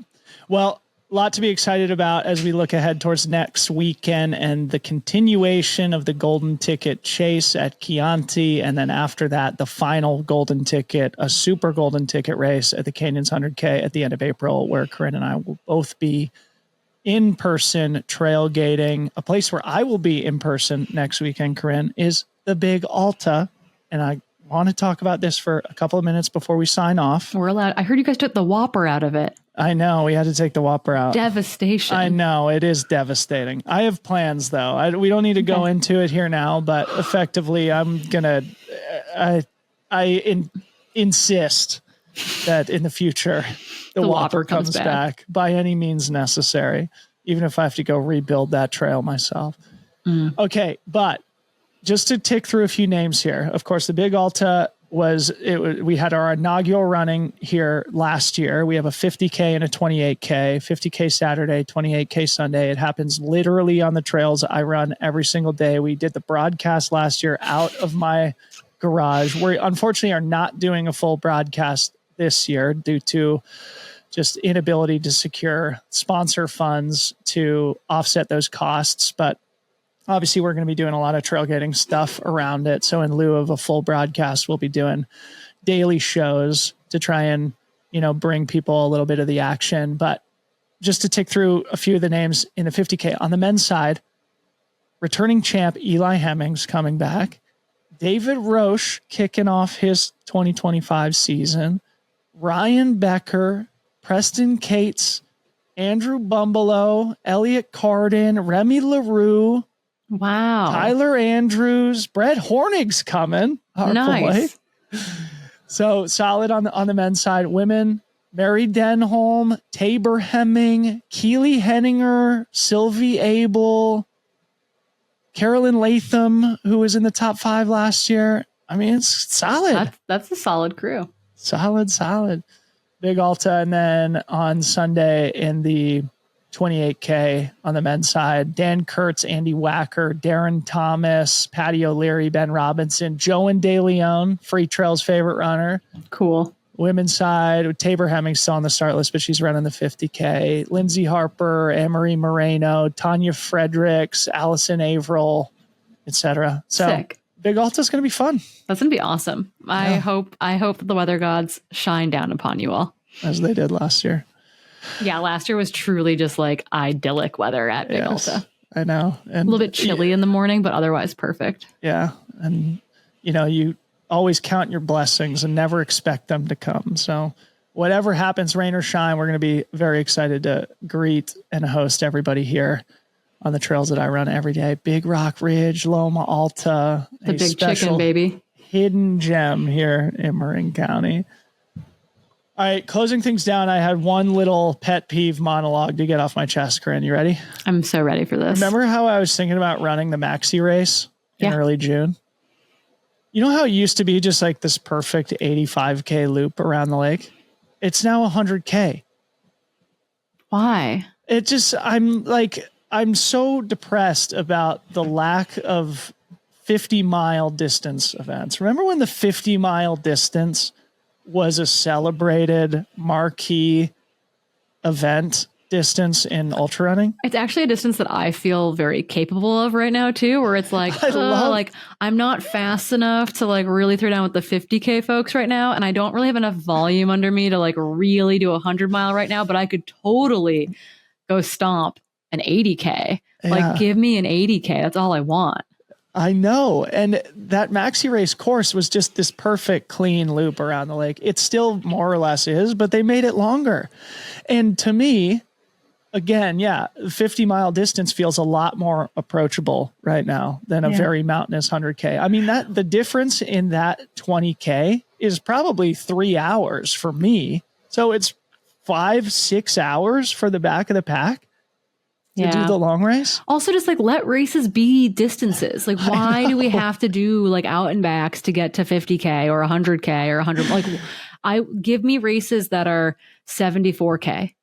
S1: Well, a lot to be excited about as we look ahead towards next weekend and the continuation of the golden ticket chase at Chianti. And then after that, the final golden ticket, a super golden ticket race at the Canyons 100K at the end of April, where Corinne and I will both be in-person trailgating, a place where I will be in person next weekend, Corinne, is the Big Alta. And I want to talk about this for a couple of minutes before we sign off.
S2: We're allowed. I heard you guys took the Whopper out of it.
S1: I know. We had to take the Whopper out.
S2: Devastation.
S1: I know. It is devastating. I have plans, though. We don't need to go into it here now, but effectively, I'm going to... I insist that in the future, the Whopper comes back by any means necessary, even if I have to go rebuild that trail myself. Okay, but just to tick through a few names here. Of course, the Big Alta we had our inaugural running here last year. We have a 50K and a 28K, 50K Saturday, 28K Sunday. It happens literally on the trails I run every single day. We did the broadcast last year out of my garage. We unfortunately are not doing a full broadcast this year due to just inability to secure sponsor funds to offset those costs. But obviously, we're going to be doing a lot of trailgating stuff around it. So in lieu of a full broadcast, we'll be doing daily shows to try and, bring people a little bit of the action. But just to tick through a few of the names in the 50K. On the men's side, returning champ Eli Hemmings coming back. David Roche kicking off his 2025 season. Ryan Becker, Preston Cates, Andrew Bumbelow, Elliot Carden, Remy LaRue.
S2: Wow.
S1: Tyler Andrews, Brett Hornig's coming.
S2: Nice.
S1: Boy. So solid on the men's side. Women, Mary Denholm, Tabor Hemming, Keely Henninger, Sylvie Abel, Carolyn Latham, who was in the top 5 last year. I mean, it's solid.
S2: That's a solid crew.
S1: Solid. Big Alta. And then on Sunday in the 28K on the men's side, Dan Kurtz, Andy Wacker, Darren Thomas, Patty O'Leary, Ben Robinson, Joan De Leon, Freetrail's favorite runner.
S2: Cool.
S1: Women's side, Tabor Hemming's still on the start list, but she's running the 50K. Lindsay Harper, Anne-Marie Moreno, Tanya Fredericks, Allison Averill, etc. So
S2: sick.
S1: Big Alta's going to be fun.
S2: That's going to be awesome. Yeah. I hope that the weather gods shine down upon you all.
S1: As they did last year.
S2: Yeah, last year was truly just like idyllic weather at Big Alta.
S1: I know. And
S2: a little bit chilly in the morning, but otherwise perfect.
S1: Yeah. And, you always count your blessings and never expect them to come. So whatever happens, rain or shine, we're going to be very excited to greet and host everybody here on the trails that I run every day. Big Rock Ridge, Loma Alta.
S2: The big chicken, baby.
S1: Hidden gem here in Marin County. All right, closing things down, I had one little pet peeve monologue to get off my chest, Corinne. You ready?
S2: I'm so ready for this.
S1: Remember how I was thinking about running the maxi race in early June? You know how it used to be just like this perfect 85K loop around the lake? It's now 100K.
S2: Why?
S1: I'm so depressed about the lack of 50-mile distance events. Remember when the 50-mile distance was a celebrated marquee event distance in ultra running?
S2: It's actually a distance that I feel very capable of right now too, where it's like, I'm not fast enough to like really throw down with the 50K folks right now. And I don't really have enough volume under me to like really do 100-mile right now, but I could totally go stomp an 80K. Yeah. Like give me an 80K. That's all I want.
S1: I know. And that maxi race course was just this perfect clean loop around the lake. It still more or less is, but they made it longer. And to me, again, 50-mile distance feels a lot more approachable right now than a very mountainous 100K. I mean, the difference in that 20K is probably 3 hours for me. So it's 5-6 hours for the back of the pack to do the long race.
S2: Also, just like let races be distances. Like, why do we have to do like out and backs to get to 50K or 100K or 100? Like, give me races that are 74K.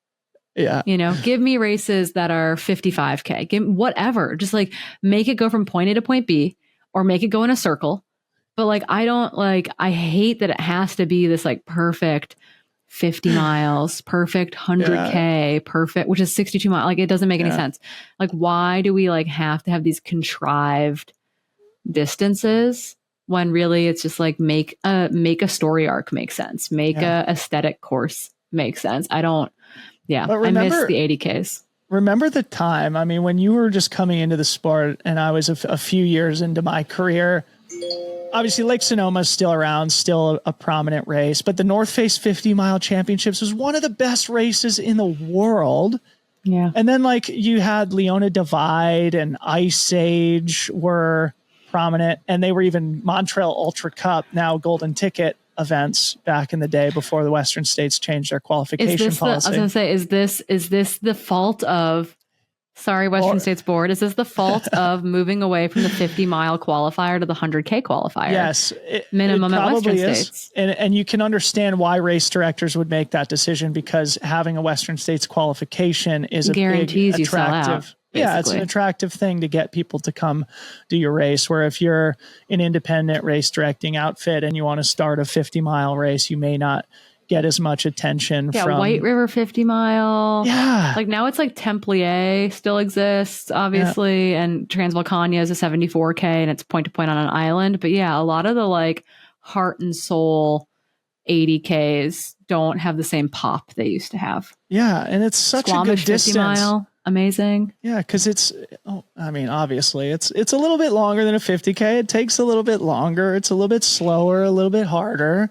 S1: Yeah.
S2: Give me races that are 55K. Give whatever. Just like make it go from point A to point B or make it go in a circle. But like, I hate that it has to be this like perfect 50 miles, perfect 100K, perfect, which is 62 miles. Like, it doesn't make any sense. Like, why do we like have to have these contrived distances when really it's just like make a story arc make sense, make a aesthetic course make sense. I miss the 80Ks.
S1: remember the time, I mean, when you were just coming into the sport and I was a few years into my career, obviously Lake Sonoma is still around, still a prominent race, but the North Face 50 Mile Championships was one of the best races in the world.
S2: Yeah.
S1: And then like you had Leona Divide and Ice Age were prominent, and they were even Montreal Ultra Cup, now Golden Ticket events back in the day before the Western states changed their qualification policy.
S2: I was going to say, is this the fault of, sorry, Western States Board, is this the fault of moving away from the 50-mile qualifier to the 100K qualifier?
S1: Yes.
S2: Minimum
S1: it
S2: at Western
S1: is.
S2: States.
S1: And you can understand why race directors would make that decision, because having a Western States qualification is
S2: guarantees
S1: a big,
S2: you sell out.
S1: attractive. Yeah, it's an attractive thing to get people to come do your race, where if you're an independent race directing outfit and you want to start a 50-mile race, you may not get as much attention from
S2: White River 50 mile.
S1: Yeah.
S2: Like now it's like Templier still exists, obviously, and Transvolcania is a 74K and it's point to point on an island. But yeah, a lot of the like heart and soul 80Ks don't have the same pop they used to have.
S1: Yeah, and it's such
S2: Squamish
S1: a good distance.
S2: 50 mile. Amazing.
S1: Yeah, because obviously it's a little bit longer than a 50K. It takes a little bit longer. It's a little bit slower, a little bit harder,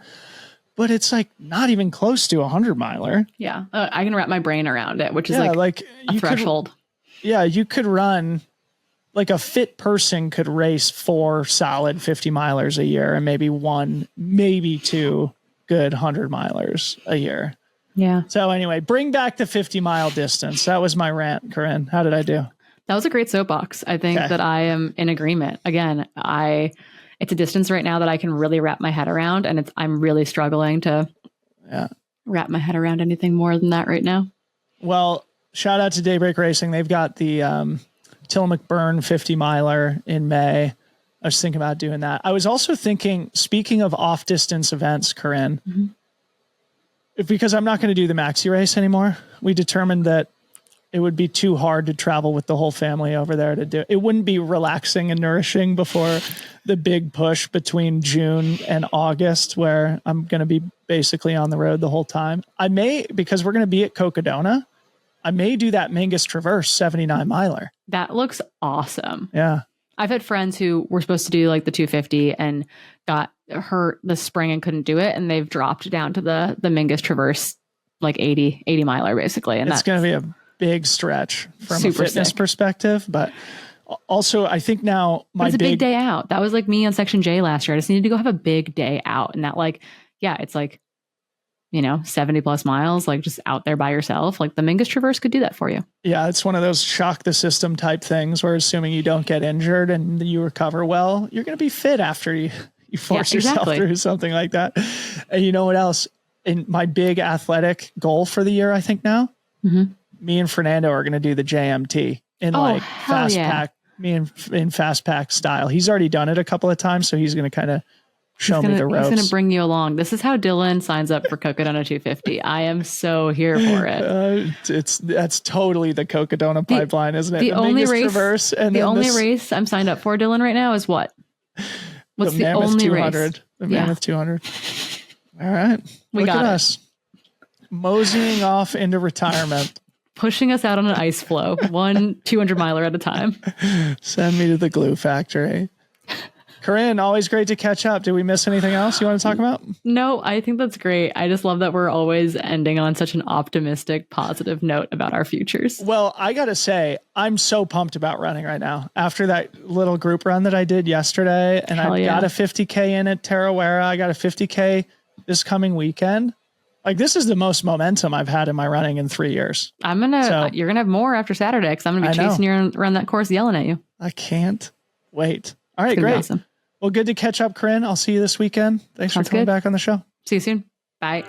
S1: but it's like not even close to a 100-miler.
S2: Yeah, I can wrap my brain around it, which is like a threshold.
S1: You could run, like a fit person could race 4 solid 50-milers a year and maybe 1, maybe 2 good 100-milers a year.
S2: Yeah.
S1: So anyway, bring back the 50-mile distance. That was my rant, Corinne. How did I do?
S2: That was a great soapbox. I think that I am in agreement. Again, it's a distance right now that I can really wrap my head around, and I'm really struggling to wrap my head around anything more than that right now.
S1: Well, shout out to Daybreak Racing. They've got the Tillamook Burn 50-miler in May. I was thinking about doing that. I was also thinking, speaking of off-distance events, Corinne, because I'm not going to do the maxi race anymore. We determined that it would be too hard to travel with the whole family over there to do it. It wouldn't be relaxing and nourishing before the big push between June and August, where I'm going to be basically on the road the whole time. I may, because we're going to be at Cocodona, I may do that Mingus Traverse 79 miler.
S2: That looks awesome.
S1: Yeah.
S2: I've had friends who were supposed to do like the 250 and got hurt this spring and couldn't do it. And they've dropped down to the Mingus Traverse, like 80 miler basically. And
S1: it's going to be a big stretch from a fitness perspective, but also I think now
S2: it's a big day out. That was like me on Section J last year. I just needed to go have a big day out, and that it's like, 70 plus miles, like just out there by yourself. Like the Mingus Traverse could do that for you. Yeah.
S1: It's one of those shock the system type things where, assuming you don't get injured and you recover well, you're going to be fit after you force yourself through something like that. And you know what else? In my big athletic goal for the year, I think now, me and Fernando are going to do the JMT in fast pack, in fast pack style. He's already done it a couple of times, so he's going to kind of show me the ropes.
S2: He's going to bring you along. This is how Dylan signs up for Cocodona 250. I am so here for it.
S1: That's totally the Cocodona pipeline, isn't it?
S2: The only race, race I'm signed up for, Dylan, right now is what? What's the only race?
S1: The Mammoth 200. All right. Look at us moseying off into retirement.
S2: Pushing us out on an ice floe, 1 200-miler at a time.
S1: Send me to the glue factory. Corinne, always great to catch up. Did we miss anything else you want to talk about?
S2: No, I think that's great. I just love that we're always ending on such an optimistic, positive note about our futures.
S1: Well, I got to say, I'm so pumped about running right now. After that little group run that I did yesterday, and I got a 50K in at Tarawera. I got a 50K this coming weekend. Like, this is the most momentum I've had in my running in 3 years.
S2: You're going to have more after Saturday, because I'm going to be chasing you around that course, yelling at you.
S1: I can't wait. All right, great. Awesome. Well, good to catch up, Corinne. I'll see you this weekend. Thanks for coming back on the show.
S2: See you soon. Bye.